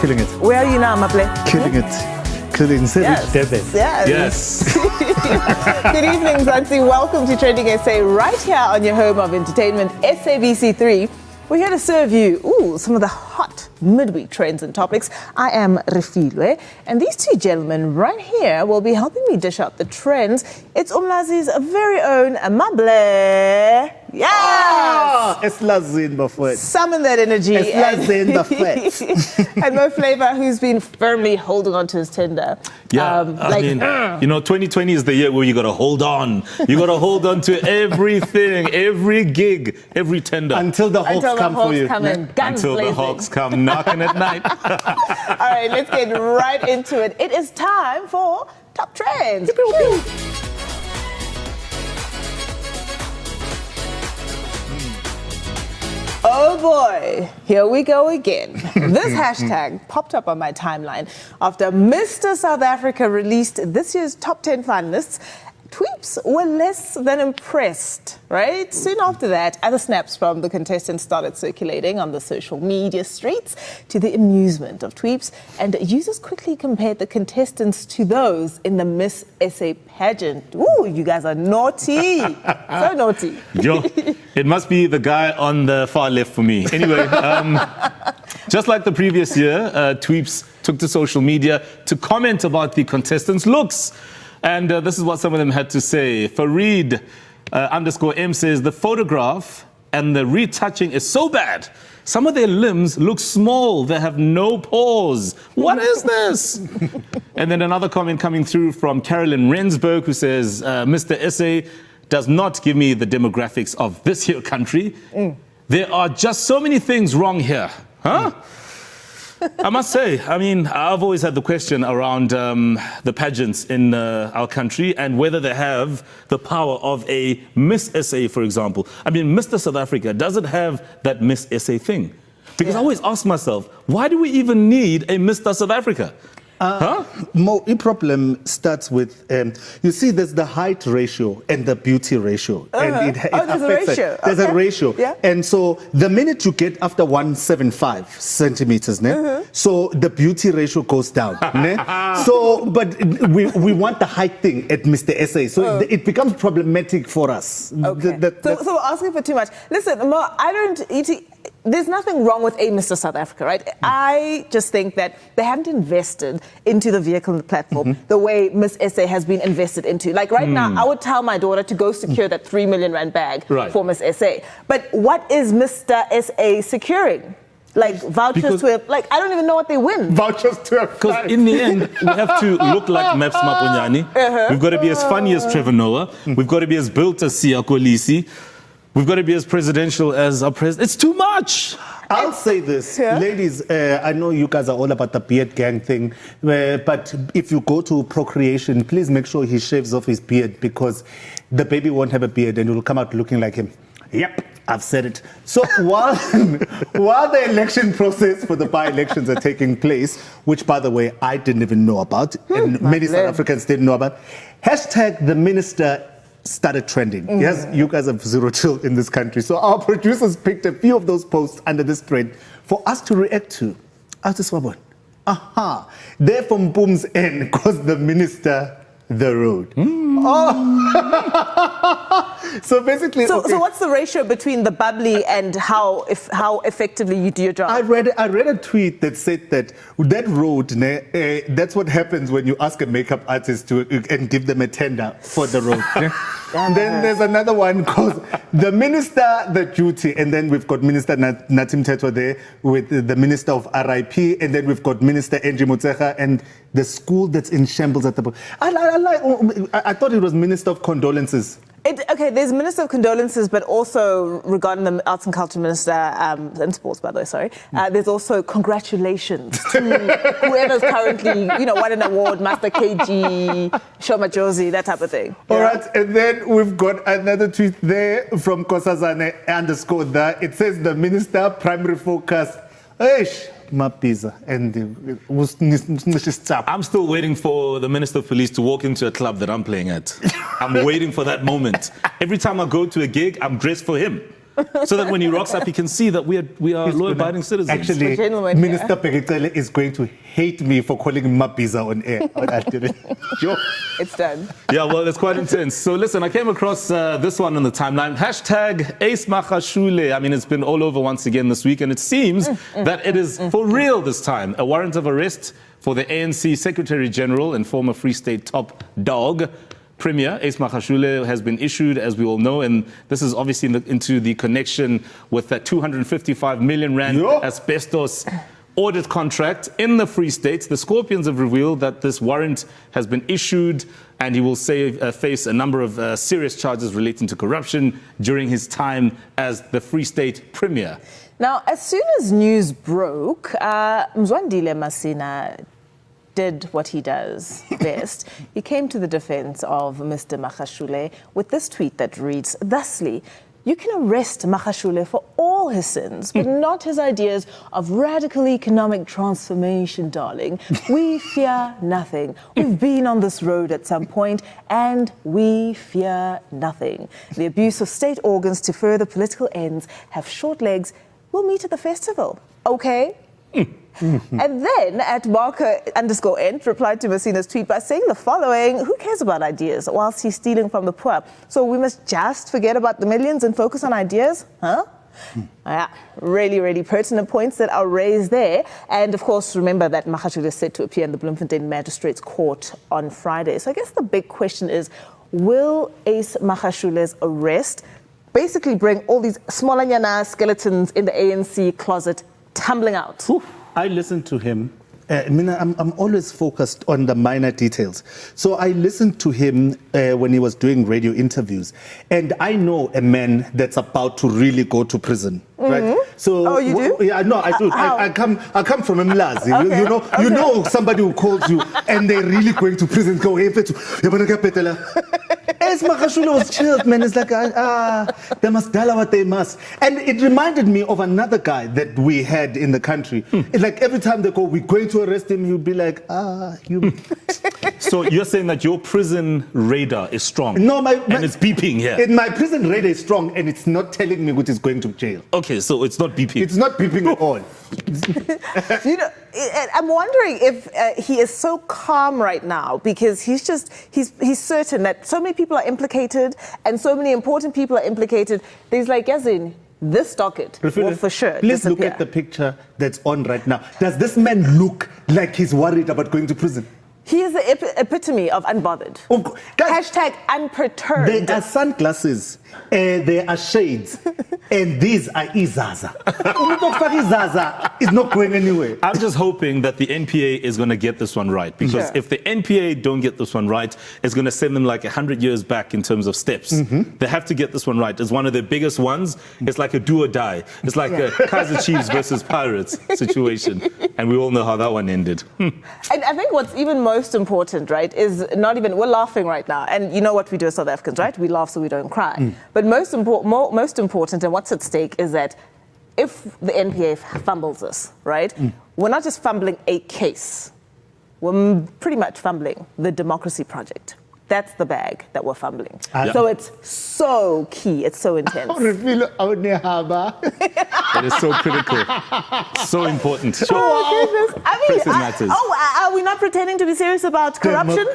killing it. Where are you now, Maple? Killing it. Killing it. Yes. Good evening, Zanzi. Welcome to Trending SA right here on your home of entertainment, SABC3. We're here to serve you some of the hot midweek trends and topics. I am Refilwe, and these two gentlemen right here will be helping me dish out the trends. It's Umlazi's very own Mable. Yes! Ah, it's Lazin Buffett. Summon that energy. It's Lazin Buffett. And Mo Flavor, who's been firmly holding on to his tender. Yeah, 2020 is the year where you got to hold on. You got to hold on to everything, every gig, every tender. Until the Hawks come for you. Until the Hawks come knocking at night. All right, let's get right into it. It is time for Top Trends. Oh boy, here we go again. This hashtag popped up on my timeline after Mr. South Africa released this year's top 10 finalists. Tweeps were less than impressed, right? Soon after that, other snaps from the contestants started circulating on the social media streets to the amusement of Tweeps, and users quickly compared the contestants to those in the Miss SA pageant. Ooh, you guys are naughty. So naughty. Yo, it must be the guy on the far left for me. Anyway, just like the previous year, Tweeps took to social media to comment about the contestants' looks. And this is what some of them had to say. Fareed _M says, the photograph and the retouching is so bad. Some of their limbs look small. They have no pores. What is this? And then another comment coming through from Carolyn Rensburg, who says, Mr. SA does not give me the demographics of this here country. There are just so many things wrong here. Huh? I must say, I've always had the question around the pageants in our country and whether they have the power of a Miss SA, for example. Mr. South Africa, does it have that Miss SA thing? Because I always ask myself, why do we even need a Mr. South Africa? The problem starts with, you see, there's the height ratio and the beauty ratio. And it there's a ratio. There's a ratio. Yeah. And so the minute you get after 175 centimeters, so the beauty ratio goes down. So, but we want the height thing at Mr. SA. So it becomes problematic for us. Okay. So we're asking for too much. Listen, Mo, there's nothing wrong with a Mr. South Africa, right? I just think that they haven't invested into the vehicle and the platform the way Miss SA has been invested into. Like right now, I would tell my daughter to go secure that 3 million rand bag for Miss SA. But what is Mr. SA securing? Like vouchers to I don't even know what they win. Vouchers to Because in the end, we have to look like Maps Maponyane. We've got to be as funny as Trevor Noah. We've got to be as built as Siya Kolisi. We've got to be as presidential as our president. It's too much. I'll say this, ladies, I know you guys are all about the beard gang thing, but if you go to procreation, please make sure he shaves off his beard because the baby won't have a beard and it will come out looking like him. Yep, I've said it. So while the election process for the by-elections are taking place, which, by the way, I didn't even know about, and many South Africans didn't know about, hashtag the minister started trending. Yes, you guys have zero chill in this country. So our producers picked a few of those posts under this trend for us to react to. After Swabon. They're from Boom's End because the minister the road. So basically, so what's the ratio between the bubbly and how effectively you do your job? I read a tweet that said that road, that's what happens when you ask a makeup artist and give them a tender for the road. Then there's another one called the minister, the duty, and then we've got Minister Natim Tetwa there with the Minister of RIP, and then we've got Minister Angie Motsecha and the school that's in shambles at the back. I thought it was Minister of Condolences. There's Minister of Condolences, but also regarding the Arts and Culture Minister, and Sports, by the way, sorry, there's also congratulations to whoever's currently, won an award, Master KG, Shoma Josie, that type of thing. All right, and then we've got another tweet there from Kosazane _ it says the Minister, primary focus, Mapiza and I'm still waiting for the Minister of Police to walk into a club that I'm playing at. I'm waiting for that moment. Every time I go to a gig, I'm dressed for him. so that when he rocks up, he can see that we are law-abiding citizens. Actually, A gentleman here. Minister Pegekele is going to hate me for calling him Mabiza on air. Sure. It's done. Yeah, well, it's quite intense. So listen, I came across this one on the timeline. Hashtag Ace Makhado. I mean, it's been all over once again this week, and it seems that it is for real this time. A warrant of arrest for the ANC Secretary General and former Free State top dog, Premier Ace Makhado, has been issued, as we all know, and this is obviously into the connection with that 255 million rand asbestos audit contract in the Free State. The Scorpions have revealed that this warrant has been issued and he will face a number of serious charges relating to corruption during his time as the Free State Premier. Now, as soon as news broke, Mzwandile Masina did what he does best. He came to the defense of Mr. Makhado with this tweet that reads thusly: "You can arrest Makhado for all his sins, but not his ideas of radical economic transformation, darling. We fear nothing. We've been on this road at some point, and we fear nothing. The abuse of state organs to further political ends have short legs. We'll meet at the festival. Okay?" And then at Marker_Ent replied to Masina's tweet by saying the following: "Who cares about ideas whilst he's stealing from the poor? So we must just forget about the millions and focus on ideas? Huh?" Yeah, really, really pertinent points that are raised there. And of course, remember that Makhado is set to appear in the Bloemfontein Magistrates Court on Friday. So I guess the big question is, will Ace Makhado's arrest basically bring all these smallanyana skeletons in the ANC closet tumbling out? I listened to him. I'm always focused on the minor details. So I listened to him when he was doing radio interviews, and I know a man that's about to really go to prison, right? So, oh, you do? Yeah, no, I do. I come from Mlazi. Okay. You know somebody who calls you and they're really going to prison. Go, hey, Pethu, Ace Makhado was chilled, man. It's like, they must dial what they must. And it reminded me of another guy that we had in the country. It's like every time they go, we're going to arrest him, he'll be like, you. So you're saying that your prison radar is strong? No, and it's beeping here. My prison radar is strong, and it's not telling me which is going to jail. Okay, so it's not beeping. It's not beeping at all. You know, I'm wondering if he is so calm right now because he's certain that so many people are implicated and so many important people are implicated. There's like, as in, this docket will for sure Please disappear. look at the picture that's on right now. Does this man look like he's worried about going to prison? He is the epitome of unbothered. Guys, Hashtag unperturbed. there are sunglasses, there are shades, and these are Izaza. Izaza is not going anywhere. I'm just hoping that the NPA is going to get this one right, because if the NPA don't get this one right, it's going to send them like 100 years back in terms of steps. They have to get this one right. It's one of their biggest ones. It's like a do or die. It's like a Kaiser Chiefs versus Pirates situation, and we all know how that one ended. And I think what's even most important, right, is not even, we're laughing right now, and you know what we do as South Africans, right? We laugh so we don't cry. But most important, and what's at stake is that if the NPA fumbles this, right, we're not just fumbling a case, we're pretty much fumbling the democracy project. That's the bag that we're fumbling. So it's so key, it's so intense. It is so critical, so important. Sure. Oh, goodness. I mean, matters. Are we not pretending to be serious about corruption?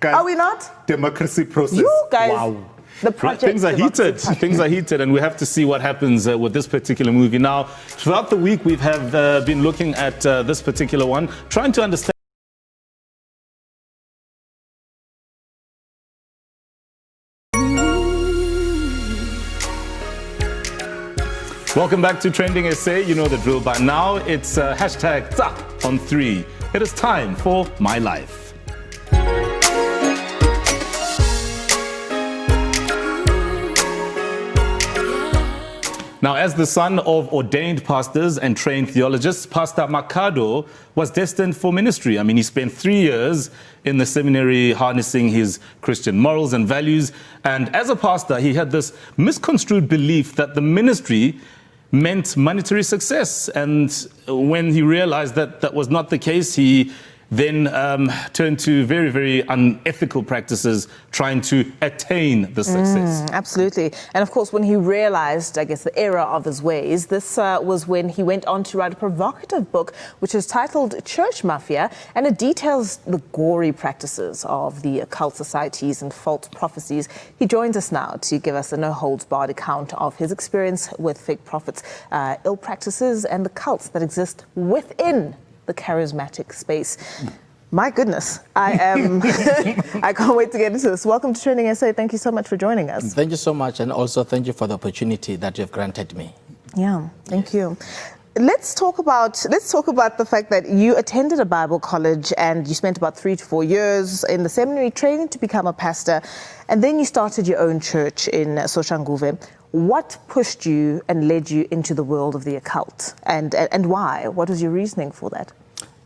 Are we not? Democracy process. You guys, wow. the project. Things are heated. Things are heated, and we have to see what happens with this particular movie. Now, throughout the week, we have been looking at this particular one, trying to understand. Welcome back to Trending SA. You know the drill by now. It's hashtag #Tsa on 3. It is time for My Life. Now, as the son of ordained pastors and trained theologists, Pastor Makhado was destined for ministry. I mean, he spent 3 years in the seminary harnessing his Christian morals and values. And as a pastor, he had this misconstrued belief that the ministry meant monetary success. And when he realized that that was not the case, he then turned to very, very unethical practices trying to attain the success. Absolutely. And of course, when he realized, I guess, the error of his ways, this was when he went on to write a provocative book, which is titled Church Mafia, and it details the gory practices of the occult societies and false prophecies. He joins us now to give us a no-holds-barred account of his experience with fake prophets, ill practices, and the cults that exist within the charismatic space. My goodness, I can't wait to get into this. Welcome to Trending SA. Thank you so much for joining us. Thank you so much, and also thank you for the opportunity that you've granted me. Yeah, thank you. Let's talk about the fact that you attended a Bible college and you spent about 3 to 4 years in the seminary training to become a pastor, and then you started your own church in Soshanguve. What pushed you and led you into the world of the occult, and why? What was your reasoning for that?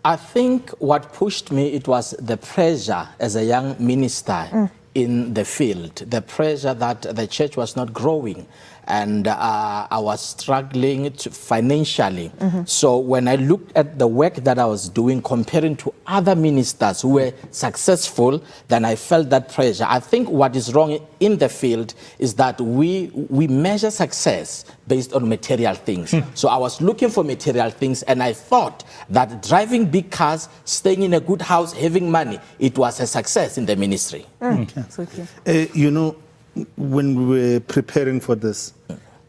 I think what pushed me, it was the pressure as a young minister in the field, the pressure that the church was not growing, and I was struggling financially. So when I looked at the work that I was doing, comparing to other ministers who were successful, then I felt that pressure. I think what is wrong in the field is that we measure success based on material things. So I was looking for material things, and I thought that driving big cars, staying in a good house, having money, it was a success in the ministry. You know, when we were preparing for this,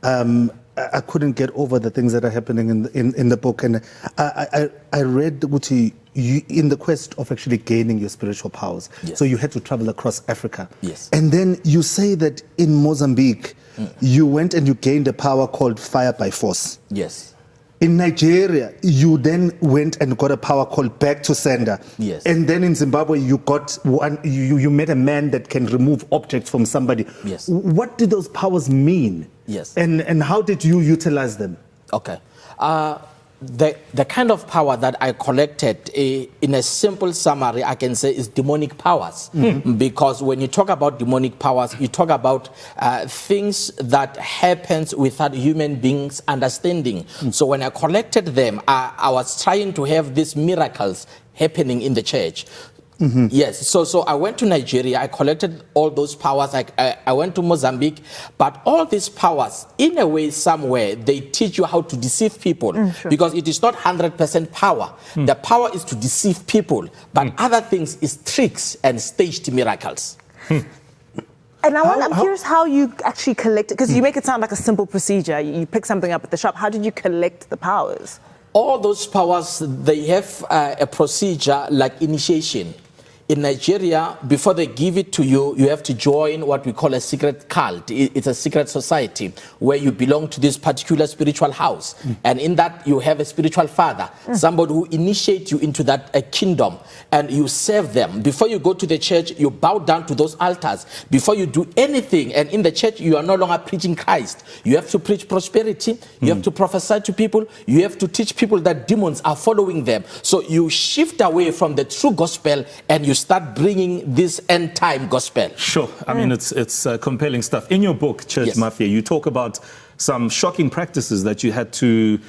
I couldn't get over the things that are happening in the book, and I read Uti, in the quest of actually gaining your spiritual powers. Yes. So you had to travel across Africa. Yes. And then you say that in Mozambique, you went and you gained a power called fire by force. Yes. In Nigeria, you then went and got a power called back to sender. Yes. And then in Zimbabwe, you got one. You met a man that can remove objects from somebody. Yes. What did those powers mean? Yes. And how did you utilize them? Okay. The kind of power that I collected, in a simple summary, I can say is demonic powers. Because when you talk about demonic powers, you talk about things that happens without human beings understanding. So when I collected them, I was trying to have these miracles happening in the church. Yes, so I went to Nigeria, I collected all those powers, I went to Mozambique, but all these powers, in a way, somewhere, they teach you how to deceive people, because it is not 100% power. The power is to deceive people, but other things is tricks and staged miracles. And I'm curious how you actually collect it, because you make it sound like a simple procedure. You pick something up at the shop. How did you collect the powers? All those powers, they have a procedure like initiation. In Nigeria, before they give it to you, you have to join what we call a secret cult. It's a secret society where you belong to this particular spiritual house. And in that, you have a spiritual father, somebody who initiates you into that kingdom, and you serve them. Before you go to the church, you bow down to those altars. Before you do anything, and in the church, you are no longer preaching Christ. You have to preach prosperity. You have to prophesy to people. You have to teach people that demons are following them. So you shift away from the true gospel, and you start bringing this end time gospel. Sure. I mean, it's compelling stuff. In your book, Church Mafia, you talk about some shocking practices that you had to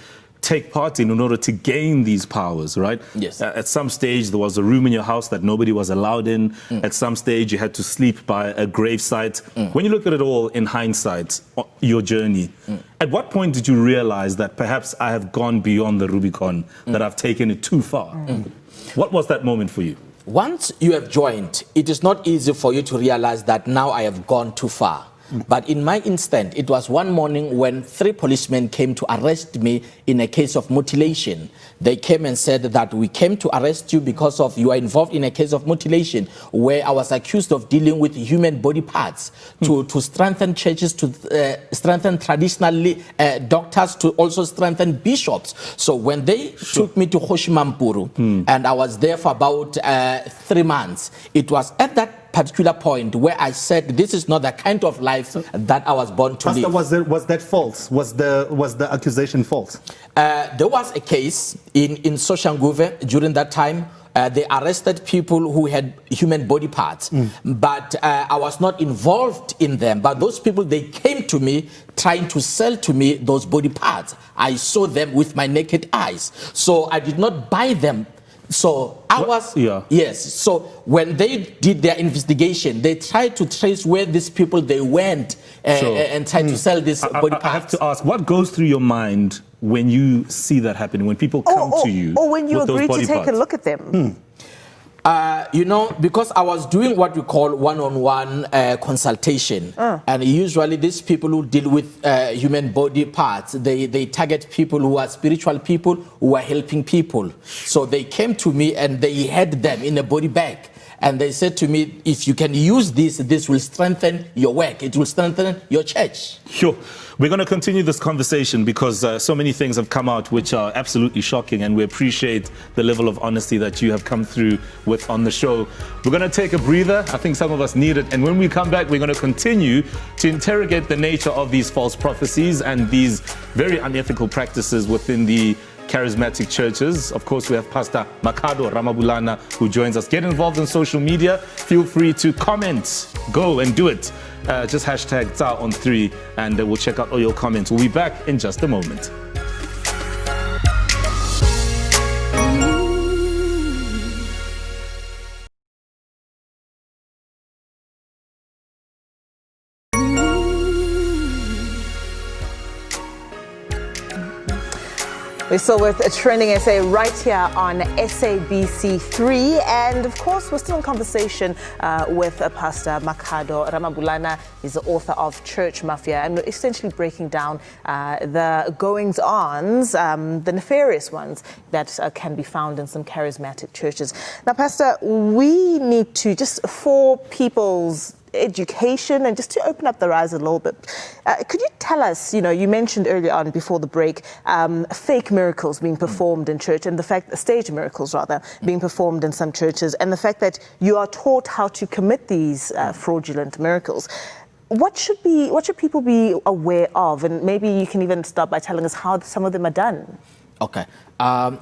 take part in order to gain these powers, right? Yes. At some stage, there was a room in your house that nobody was allowed in. At some stage, you had to sleep by a gravesite. When you look at it all in hindsight, your journey, at what point did you realize that perhaps I have gone beyond the Rubicon, that I've taken it too far? What was that moment for you? Once you have joined, it is not easy for you to realize that now I have gone too far. But in my instant, it was one morning when 3 policemen came to arrest me in a case of mutilation. They came and said that we came to arrest you because of you are involved in a case of mutilation, where I was accused of dealing with human body parts to strengthen churches, to strengthen traditionally doctors, to also strengthen bishops. So when they took me to Hoshimampuru, and I was there for about 3 months, it was at that particular point where I said, this is not the kind of life that I was born to live. Was that false? Was the accusation false? There was a case in Soshanguve during that time. They arrested people who had human body parts, but I was not involved in them. But those people, they came to me trying to sell to me those body parts. I saw them with my naked eyes. So I did not buy them So ours, Yeah. yes. So when they did their investigation, they tried to trace where these people they went and tried to sell this body parts. I have to ask, what goes through your mind when you see that happening, when people come to you or when you with those agree to body take parts? a look at them. Because I was doing what we call one-on-one consultation, and usually these people who deal with human body parts, they target people who are spiritual people who are helping people. So they came to me and they had them in a body bag. And they said to me, if you can use this will strengthen your work. It will strengthen your church. Sure. We're going to continue this conversation because so many things have come out which are absolutely shocking, and we appreciate the level of honesty that you have come through with on the show. We're going to take a breather. I think some of us need it. And when we come back, we're going to continue to interrogate the nature of these false prophecies and these very unethical practices within the charismatic churches. Of course, we have Pastor Makhado Ramabulana who joins us. Get involved in social media. Feel free to comment. Go and do it. Just hashtag #on3 and we'll check out all your comments. We'll be back in just a moment. We're still with a Trending SA right here on SABC3, and of course we're still in conversation with Pastor Makhado Ramabulana. He's the author of Church Mafia, and we're essentially breaking down the goings-ons, the nefarious ones that can be found in some charismatic churches. Now, Pastor, we need to, just for people's education and just to open up their eyes a little bit, could you tell us, you mentioned earlier on before the break, fake miracles being performed in church, and the fact, stage miracles rather, being performed in some churches, and the fact that you are taught how to commit these fraudulent miracles. What should people be aware of? And maybe you can even start by telling us how some of them are done. Okay.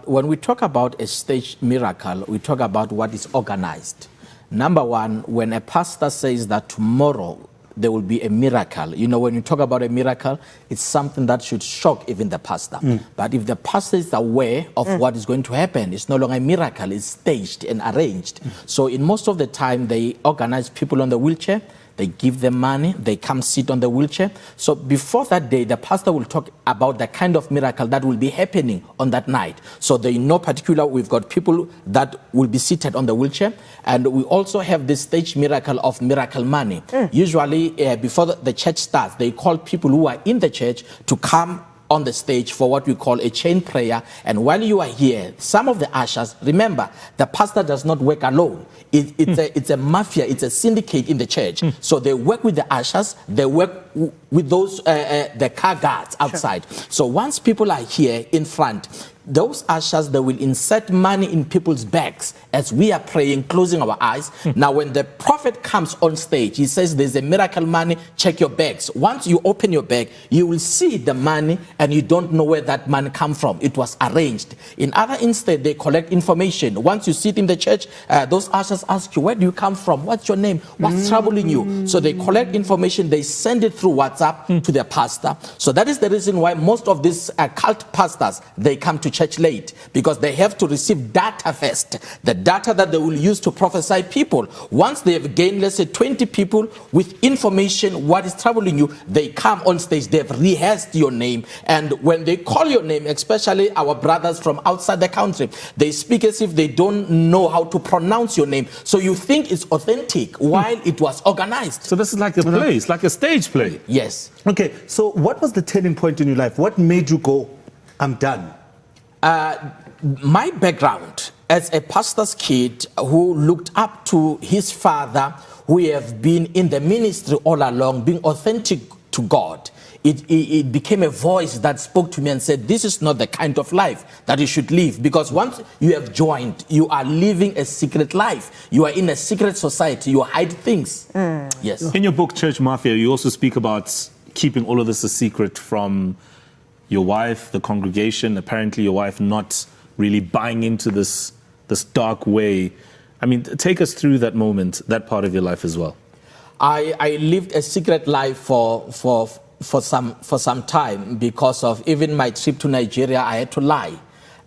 When we talk about a stage miracle, we talk about what is organized. Number one, when a pastor says that tomorrow there will be a miracle, when you talk about a miracle, it's something that should shock even the pastor. But if the pastor is aware of what is going to happen, it's no longer a miracle, it's staged and arranged. So in most of the time, they organize people on the wheelchair, they give them money, they come sit on the wheelchair. So before that day, the pastor will talk about the kind of miracle that will be happening on that night. So they know particular, we've got people that will be seated on the wheelchair, and we also have this stage miracle of miracle money. Usually before the church starts, they call people who are in the church to come on the stage for what we call a chain prayer. And while you are here, some of the ushers, remember, the pastor does not work alone. It's a mafia, it's a syndicate in the church. So they work with the ushers, they work with those, the car guards outside. Sure. So once people are here in front, those ushers, they will insert money in people's bags as we are praying, closing our eyes. Now, when the prophet comes on stage, he says, there's a miracle money, check your bags. Once you open your bag, you will see the money and you don't know where that money come from. It was arranged. In other instead, they collect information. Once you sit in the church, those ushers ask you, where do you come from? What's your name? What's troubling you? So they collect information, they send it through WhatsApp to their pastor. So that is the reason why most of these cult pastors, they come to church late, because they have to receive data first, the data that they will use to prophesy people. Once they have gained, let's say 20 people with information, what is troubling you, they come on stage, they've rehearsed your name, and when they call your name, especially our brothers from outside the country, they speak as if they don't know how to pronounce your name, so you think it's authentic while it was organized. So this is like a play, it's like a stage play. Yes. Okay, so what was the turning point in your life? What made you go, I'm done? My background as a pastor's kid who looked up to his father, who have been in the ministry all along, being authentic to God, it became a voice that spoke to me and said, this is not the kind of life that you should live, because once you have joined, you are living a secret life. You are in a secret society. You hide things. Yes. In your book, Church Mafia, you also speak about keeping all of this a secret from your wife, the congregation. Apparently your wife not really buying into this dark way. I mean, take us through that moment, that part of your life as well. I lived a secret life for some time because of even my trip to Nigeria. I had to lie.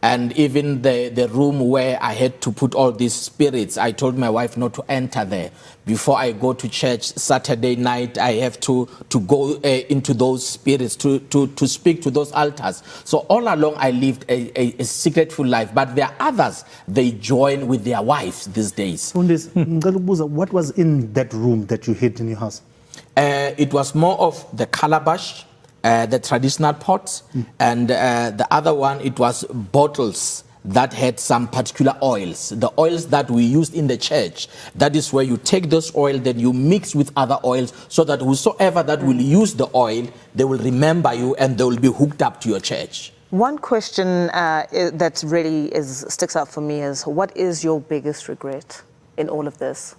And even the room where I had to put all these spirits, I told my wife not to enter there. Before I go to church Saturday night, I have to go into those spirits, to speak to those altars. So all along, I lived a secretful life. But there are others, they join with their wives these days. Fundis, ngicela ukubuza, what was in that room that you hid in your house? It was more of the calabash, the traditional pots, and the other one, it was bottles that had some particular oils, the oils that we used in the church. That is where you take this oil, then you mix with other oils, so that whosoever that will use the oil, they will remember you and they will be hooked up to your church. One question that really sticks out for me is, what is your biggest regret in all of this?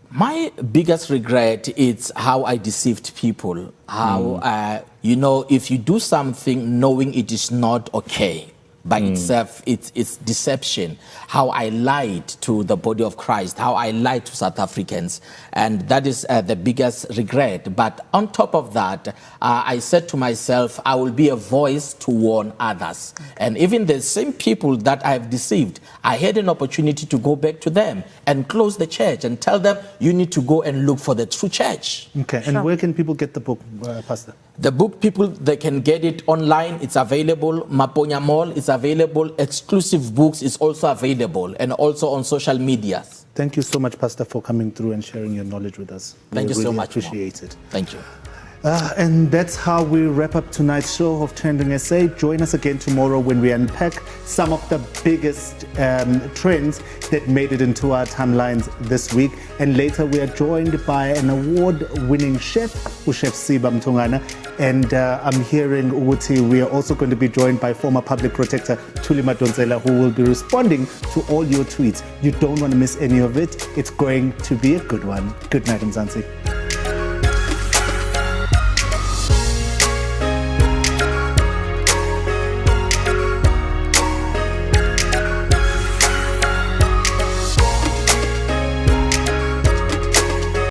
My biggest regret is how I deceived people. How, if you do something knowing it is not okay, by itself, it's deception. How I lied to the body of Christ, how I lied to South Africans. And that is the biggest regret. But on top of that, I said to myself, I will be a voice to warn others. And even the same people that I have deceived, I had an opportunity to go back to them and close the church and tell them, you need to go and look for the true church. Okay, and where can people get the book, Pastor? The book, people, they can get it online. It's available. Maponya Mall is available. Exclusive Books is also available, and also on social media. Thank you so much, Pastor, for coming through and sharing your knowledge with us. Thank you so much. Appreciate it. Thank you. And that's how we wrap up tonight's show of Trending SA. Join us again tomorrow when we unpack some of the biggest trends that made it into our timelines this week. And later we are joined by an award-winning chef, Chef Siba Mtungana. And I'm hearing Uguti, we are also going to be joined by former public protector Thuli Madonsela, who will be responding to all your tweets. You don't want to miss any of it. It's going to be a good one. Good night, Mzansi.